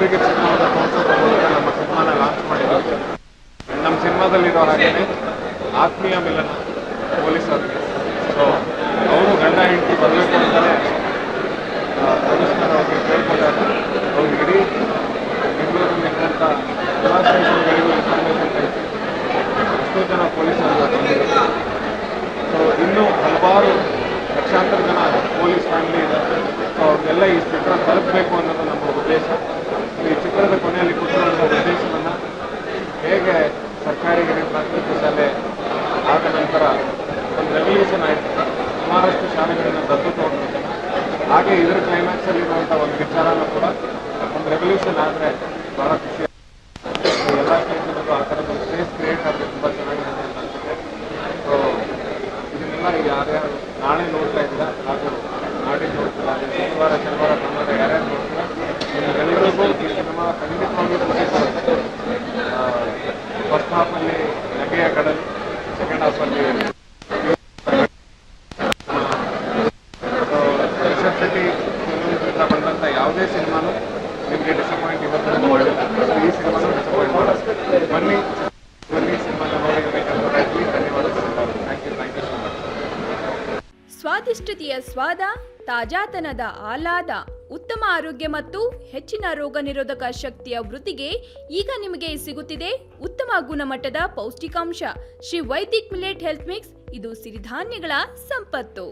ಅವರಿಗೆ ಸಿನಿಮಾದ ತೋರಿಸೋದ್ರ ಮೂಲಕ ನಮ್ಮ ಸಿನಿಮಾನ ಲಾಂಚ್ ಮಾಡಿದ್ದೀವಿ. ನಮ್ಮ ಸಿನಿಮಾದಲ್ಲಿರೋ ಹಾಗೆಯೇ ಆತ್ಮೀಯ ಮಿಲನ ಪೊಲೀಸರಿಗೆ. ಸೊ ಅವರು ಗಂಡ ಹೆಂಡತಿ ಬರಬೇಕು ಅಂತಲೇ ಪೊಲೀಸ್ನವರು ಅವ್ರಿಗೆ ಕೇಳ್ಕೊಂಡಾಗ ಅವ್ರಿಗೆ ಇಡೀ ಬೆಂಗಳೂರಿನಲ್ಲಿರುವಂಥ ಎಲ್ಲ ಸ್ಟೇಷನ್ಗಳಿಗೂ ಇನ್ಫಾರ್ಮೇಷನ್ ಕಳಿಸಿ ಎಷ್ಟೋ ಜನ ಪೊಲೀಸರು ಬಂದಿದ್ದಾರೆ. ಸೊ ಇನ್ನೂ ಹಲವಾರು ಲಕ್ಷಾಂತರ ಜನ ಪೊಲೀಸ್ ಫ್ಯಾಮಿಲಿ ಇದೆ. ಸೊ ಅವ್ರಿಗೆಲ್ಲ ಈ ಚಿತ್ರ ತಲುಪಬೇಕು ಅನ್ನೋದು ನಮ್ಮ ಉದ್ದೇಶ. ಈ ಚಿತ್ರದ ಕೊನೆಯಲ್ಲಿ ಕೊಟ್ಟಿರುವಂಥ ಉದ್ದೇಶವನ್ನು ಹೇಗೆ ಸರ್ಕಾರಿ ಹಿರಿಯ ಪ್ರಾಥಮಿಕ ಶಾಲೆ ಆದ ನಂತರ ಒಂದು ರೆವಲ್ಯೂಷನ್ ಆಯಿತು, ಸುಮಾರಷ್ಟು ಶಾಲೆಗಳನ್ನು ದತ್ತು ತಗೊಂಡಿದ್ದಾನೆ, ಹಾಗೆ ಇದರ ಕ್ಲೈಮ್ಯಾಕ್ಸಲ್ಲಿರುವಂಥ ಒಂದು ವಿಚಾರನೂ ಕೂಡ ಒಂದು ರೆವಲ್ಯೂಷನ್ ಆದರೆ ಭಾಳ ಖುಷಿ. ಎಲ್ಲ ಸ್ಟೇಷನ್ಗೂ ಆ ಥರದ ಒಂದು ಸ್ಪೇಸ್ ಕ್ರಿಯೇಟ್ ಆದರೆ ತುಂಬ ಚೆನ್ನಾಗಿದೆ ಅಂತ ಅನಿಸುತ್ತೆ. ಸೊ ಇದನ್ನೆಲ್ಲ ಯಾರ್ಯಾರು ನಾಳೆ ನೋಡ್ತಾ ಇದ್ದೀರಾ ಹಾಗೂ ನಾಡಿದ್ದು ನೋಡ್ತಿಲ್ಲ, ಶನಿವಾರ ಭಾನುವಾರ ಯಾರ್ಯಾರು ನೋಡ್ತೀರಾ ನಿಮಗೆಲ್ಲರಿಗೂ ಈ ಸಿನಿಮಾ ಖಂಡಿತವಾಗಿಯೂ ಖುಷಿ ಕೊಡುತ್ತೆ. ಫಸ್ಟ್ ಹಾಫಲ್ಲಿ ನಗೆಯ ಕಡಲು, ಸೆಕೆಂಡ್ ಹಾಫಲ್ಲಿ ರಿಷಬ್ ಶೆಟ್ಟಿ ಫಿಲ್ಮಿಂದ ಬಂದಂಥ ಯಾವುದೇ ಸಿನಿಮಾನು ನಿಮಗೆ ಡಿಸಪಾಯಿಂಟ್ ಇವತ್ತು ಮಾಡಿಲ್ಲ. ಈ ಸಿನಿಮಾನು ಡಿಸಪಾಯಿಂಟ್ ಮಾಡೋದು. ಬನ್ನಿ ಸಿನಿಮಾನ ನೋಡಿರಬೇಕಂತ ಧನ್ಯವಾದಗಳು. Thank you so much. ಸ್ವಾದಿಷ್ಟತೆಯ ಸ್ವಾದ, ತಾಜಾತನದ ಆಹ್ಲಾದ, ಉತ್ತಮ ಆರೋಗ್ಯ ಮತ್ತು ಹೆಚ್ಚಿನ ರೋಗ ನಿರೋಧಕ ಶಕ್ತಿಯ ವೃದ್ಧಿಗೆ ಈಗ ನಿಮಗೆ ಸಿಗುತ್ತಿದೆ ಉತ್ತಮ ಗುಣಮಟ್ಟದ ಪೌಷ್ಟಿಕಾಂಶ. Shri Vaidik millet health mix. ಇದು ಸಿರಿಧಾನ್ಯಗಳ ಸಂಪತ್ತು.